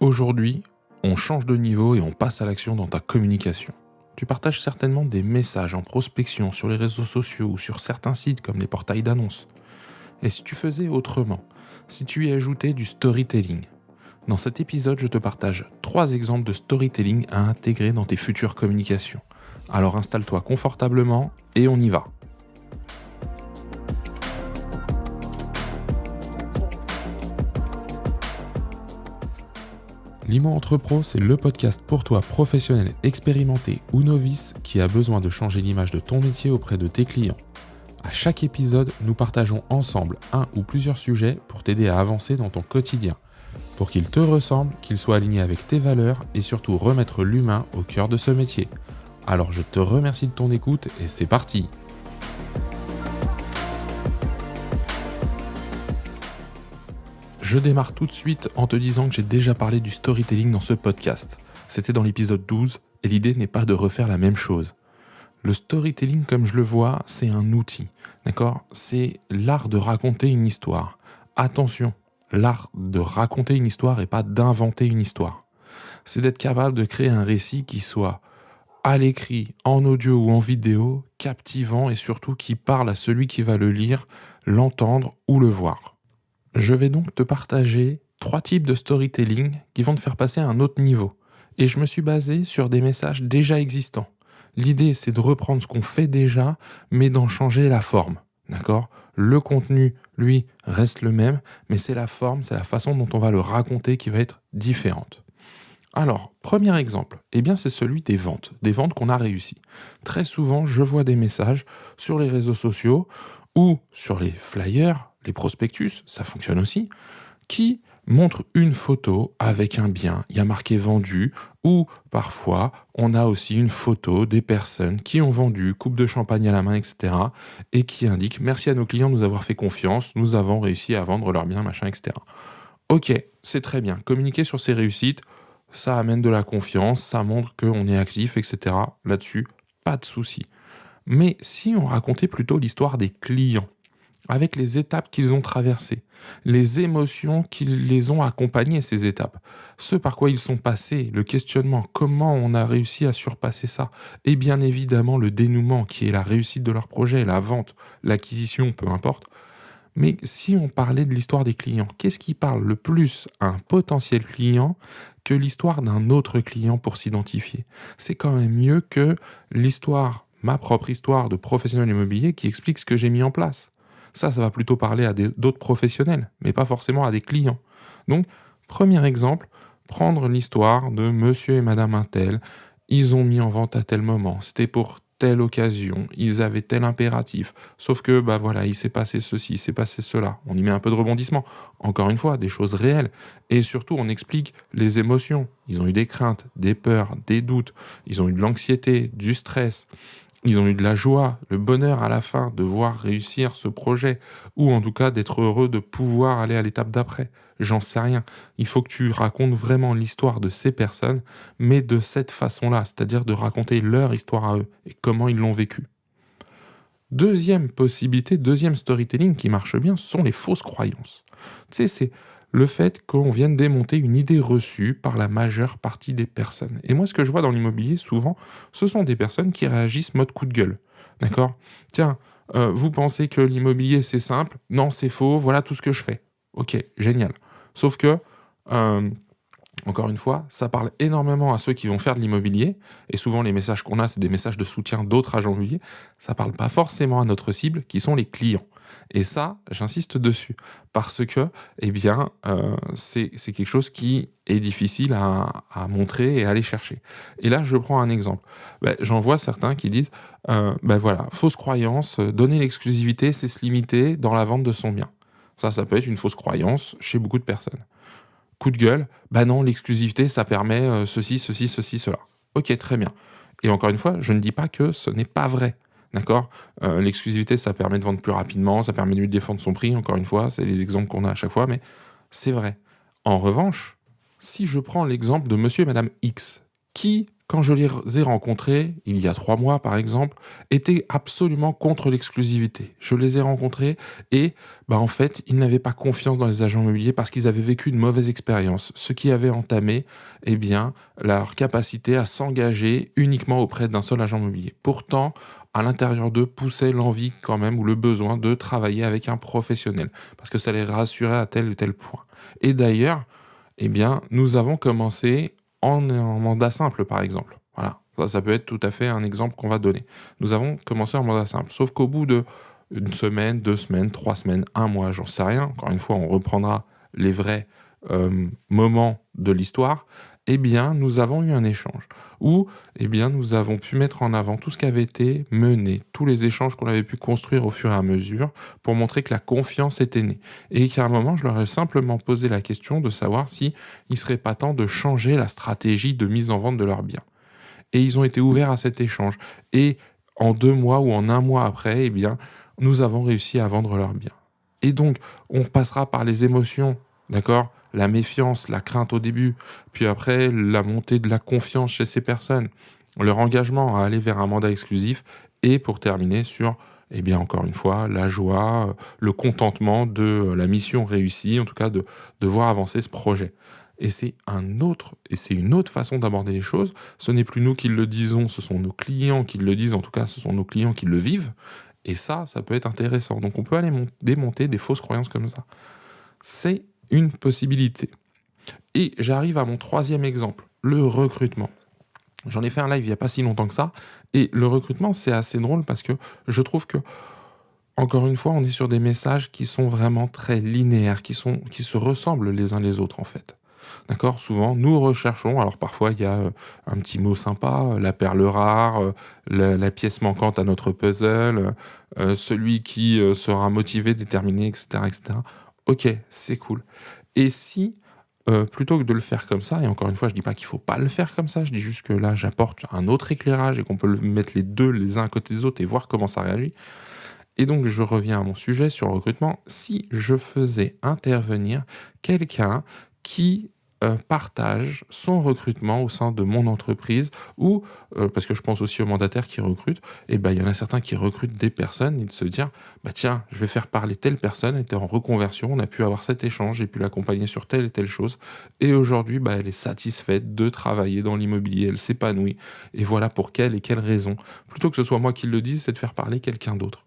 Aujourd'hui, on change de niveau et on passe à l'action dans ta communication. Tu partages certainement des messages en prospection sur les réseaux sociaux ou sur certains sites comme les portails d'annonces. Et si tu faisais autrement, si tu y ajoutais du storytelling? Dans cet épisode, je te partage 3 exemples de storytelling à intégrer dans tes futures communications. Alors installe-toi confortablement et on y va. Limo Entrepro, c'est le podcast pour toi professionnel, expérimenté ou novice qui a besoin de changer l'image de ton métier auprès de tes clients. À chaque épisode, nous partageons ensemble un ou plusieurs sujets pour t'aider à avancer dans ton quotidien, pour qu'il te ressemble, qu'il soit aligné avec tes valeurs et surtout remettre l'humain au cœur de ce métier. Alors je te remercie de ton écoute et c'est parti! Je démarre tout de suite en te disant que j'ai déjà parlé du storytelling dans ce podcast. C'était dans l'épisode 12 et l'idée n'est pas de refaire la même chose. Le storytelling, comme je le vois, c'est un outil, d'accord ? C'est l'art de raconter une histoire. Attention, l'art de raconter une histoire et pas d'inventer une histoire. C'est d'être capable de créer un récit qui soit à l'écrit, en audio ou en vidéo, captivant et surtout qui parle à celui qui va le lire, l'entendre ou le voir. Je vais donc te partager 3 types de storytelling qui vont te faire passer à un autre niveau. Et je me suis basé sur des messages déjà existants. L'idée, c'est de reprendre ce qu'on fait déjà, mais d'en changer la forme. D'accord ? Le contenu, lui, reste le même, mais c'est la forme, c'est la façon dont on va le raconter qui va être différente. Alors, premier exemple, c'est celui des ventes qu'on a réussies. Très souvent, je vois des messages sur les réseaux sociaux ou sur les flyers, les prospectus, ça fonctionne aussi, qui montrent une photo avec un bien, il y a marqué vendu, ou parfois on a aussi une photo des personnes qui ont vendu, coupe de champagne à la main, etc. et qui indiquent merci à nos clients de nous avoir fait confiance, nous avons réussi à vendre leurs biens, machin, etc. Ok, c'est très bien, communiquer sur ces réussites, ça amène de la confiance, ça montre qu'on est actif, etc. Là-dessus, pas de souci. Mais si on racontait plutôt l'histoire des clients, avec les étapes qu'ils ont traversées, les émotions qui les ont accompagnées, ces étapes, ce par quoi ils sont passés, le questionnement, comment on a réussi à surpasser ça, et bien évidemment le dénouement qui est la réussite de leur projet, la vente, l'acquisition, peu importe. Mais si on parlait de l'histoire des clients, qu'est-ce qui parle le plus à un potentiel client que l'histoire d'un autre client pour s'identifier? C'est quand même mieux que l'histoire, ma propre histoire de professionnel immobilier qui explique ce que j'ai mis en place. Ça va plutôt parler à d'autres professionnels, mais pas forcément à des clients. Donc, premier exemple, prendre l'histoire de monsieur et madame Untel. Ils ont mis en vente à tel moment, c'était pour telle occasion, ils avaient tel impératif. Sauf que, il s'est passé ceci, il s'est passé cela. On y met un peu de rebondissement. Encore une fois, des choses réelles. Et surtout, on explique les émotions. Ils ont eu des craintes, des peurs, des doutes. Ils ont eu de l'anxiété, du stress. Ils ont eu de la joie, le bonheur à la fin de voir réussir ce projet, ou en tout cas d'être heureux de pouvoir aller à l'étape d'après. J'en sais rien. Il faut que tu racontes vraiment l'histoire de ces personnes, mais de cette façon-là, c'est-à-dire de raconter leur histoire à eux et comment ils l'ont vécu. Deuxième possibilité, deuxième storytelling qui marche bien, ce sont les fausses croyances. Tu sais, c'est le fait qu'on vienne démonter une idée reçue par la majeure partie des personnes. Et moi, ce que je vois dans l'immobilier, souvent, ce sont des personnes qui réagissent mode coup de gueule. D'accord ? Tiens, vous pensez que l'immobilier, c'est simple ? Non, c'est faux, voilà tout ce que je fais. Ok, génial. Sauf que, encore une fois, ça parle énormément à ceux qui vont faire de l'immobilier, et souvent les messages qu'on a, c'est des messages de soutien d'autres agents immobiliers. Ça parle pas forcément à notre cible, qui sont les clients. Et ça, j'insiste dessus, parce que, c'est quelque chose qui est difficile à montrer et à aller chercher. Et là, je prends un exemple. J'en vois certains qui disent, fausse croyance, donner l'exclusivité, c'est se limiter dans la vente de son bien. Ça peut être une fausse croyance chez beaucoup de personnes. Coup de gueule, non, l'exclusivité, ça permet ceci, cela. Ok, très bien. Et encore une fois, je ne dis pas que ce n'est pas vrai. D'accord ? L'exclusivité, ça permet de vendre plus rapidement, ça permet de mieux défendre son prix, encore une fois, c'est les exemples qu'on a à chaque fois, mais c'est vrai. En revanche, si je prends l'exemple de monsieur et madame X, qui, quand je les ai rencontrés, il y a 3 mois par exemple, étaient absolument contre l'exclusivité. Je les ai rencontrés et en fait, ils n'avaient pas confiance dans les agents immobiliers parce qu'ils avaient vécu une mauvaise expérience, ce qui avait entamé, leur capacité à s'engager uniquement auprès d'un seul agent immobilier. Pourtant, à l'intérieur d'eux poussait l'envie quand même ou le besoin de travailler avec un professionnel parce que ça les rassurait à tel ou tel point. Et d'ailleurs, nous avons commencé en mandat simple, par exemple. Voilà, ça peut être tout à fait un exemple qu'on va donner. Nous avons commencé en mandat simple, sauf qu'au bout de 1 semaine, 2 semaines, 3 semaines, 1 mois, j'en sais rien, encore une fois, on reprendra les vrais moments de l'histoire, nous avons eu un échange où nous avons pu mettre en avant tout ce qui avait été mené, tous les échanges qu'on avait pu construire au fur et à mesure pour montrer que la confiance était née. Et qu'à un moment, je leur ai simplement posé la question de savoir si il serait pas temps de changer la stratégie de mise en vente de leurs biens. Et ils ont été ouverts à cet échange. Et en 2 mois ou en 1 mois après, nous avons réussi à vendre leurs biens. Et donc, on passera par les émotions, d'accord ? La méfiance, la crainte au début, puis après la montée de la confiance chez ces personnes, leur engagement à aller vers un mandat exclusif, et pour terminer sur, encore une fois, la joie, le contentement de la mission réussie, en tout cas de voir avancer ce projet. Et c'est une autre façon d'aborder les choses. Ce n'est plus nous qui le disons, ce sont nos clients qui le disent, en tout cas ce sont nos clients qui le vivent. Et ça peut être intéressant. Donc on peut aller démonter des fausses croyances comme ça. C'est une possibilité. Et j'arrive à mon 3e exemple, le recrutement. J'en ai fait un live il n'y a pas si longtemps que ça. Et le recrutement, c'est assez drôle parce que je trouve que, encore une fois, on est sur des messages qui sont vraiment très linéaires, qui se ressemblent les uns les autres en fait. D'accord ? Souvent, nous recherchons, alors parfois il y a un petit mot sympa, la perle rare, la pièce manquante à notre puzzle, celui qui sera motivé, déterminé, etc., etc. Ok, c'est cool. Et si, plutôt que de le faire comme ça, et encore une fois, je dis pas qu'il faut pas le faire comme ça, je dis juste que là, j'apporte un autre éclairage et qu'on peut mettre les deux les uns à côté des autres et voir comment ça réagit. Et donc, je reviens à mon sujet sur le recrutement. Si je faisais intervenir quelqu'un qui partage son recrutement au sein de mon entreprise ou, parce que je pense aussi aux mandataires qui recrutent, il y en a certains qui recrutent des personnes et de se dire, tiens, je vais faire parler telle personne, elle était en reconversion, on a pu avoir cet échange, j'ai pu l'accompagner sur telle et telle chose, et aujourd'hui, elle est satisfaite de travailler dans l'immobilier, elle s'épanouit, et voilà pour quelle et quelle raison. Plutôt que ce soit moi qui le dise, c'est de faire parler quelqu'un d'autre.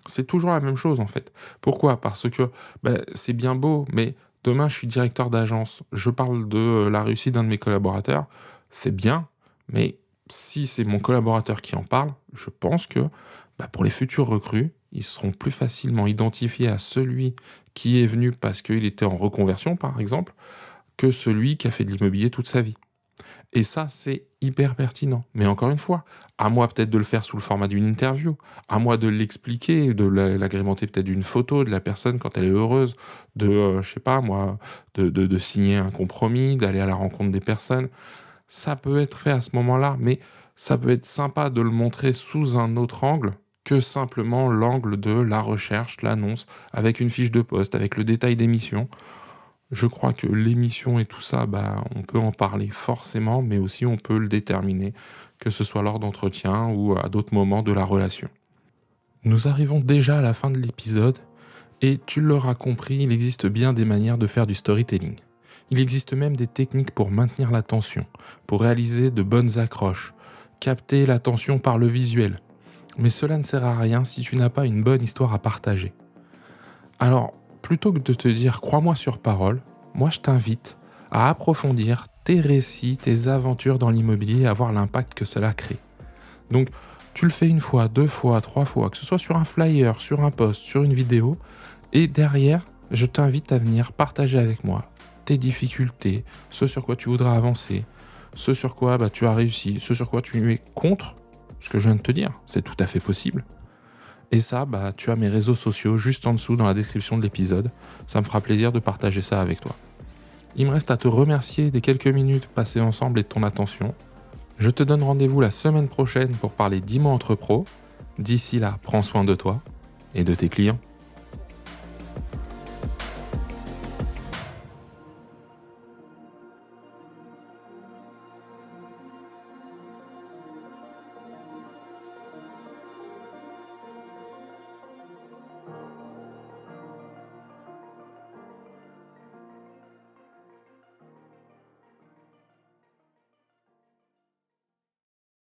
C'est toujours la même chose en fait. Pourquoi ? Parce que c'est bien beau, mais demain je suis directeur d'agence, je parle de la réussite d'un de mes collaborateurs, c'est bien, mais si c'est mon collaborateur qui en parle, je pense que pour les futurs recrues, ils seront plus facilement identifiés à celui qui est venu parce qu'il était en reconversion par exemple, que celui qui a fait de l'immobilier toute sa vie. Et ça, c'est hyper pertinent. Mais encore une fois, à moi peut-être de le faire sous le format d'une interview, à moi de l'expliquer, de l'agrémenter peut-être d'une photo de la personne quand elle est heureuse, de, de signer un compromis, d'aller à la rencontre des personnes. Ça peut être fait à ce moment-là, mais ça peut être sympa de le montrer sous un autre angle que simplement l'angle de la recherche, l'annonce, avec une fiche de poste, avec le détail des missions. Je crois que l'émission et tout ça, on peut en parler forcément, mais aussi on peut le déterminer, que ce soit lors d'entretiens ou à d'autres moments de la relation. Nous arrivons déjà à la fin de l'épisode, et tu l'auras compris, il existe bien des manières de faire du storytelling. Il existe même des techniques pour maintenir l'attention, pour réaliser de bonnes accroches, capter l'attention par le visuel. Mais cela ne sert à rien si tu n'as pas une bonne histoire à partager. Alors, plutôt que de te dire « crois-moi sur parole », moi je t'invite à approfondir tes récits, tes aventures dans l'immobilier et à voir l'impact que cela crée. Donc, tu le fais 1 fois, 2 fois, 3 fois, que ce soit sur un flyer, sur un post, sur une vidéo, et derrière, je t'invite à venir partager avec moi tes difficultés, ce sur quoi tu voudras avancer, ce sur quoi tu as réussi, ce sur quoi tu es contre ce que je viens de te dire, c'est tout à fait possible. Et ça, tu as mes réseaux sociaux juste en dessous dans la description de l'épisode. Ça me fera plaisir de partager ça avec toi. Il me reste à te remercier des quelques minutes passées ensemble et de ton attention. Je te donne rendez-vous la semaine prochaine pour parler d'IMO entre pros. D'ici là, prends soin de toi et de tes clients.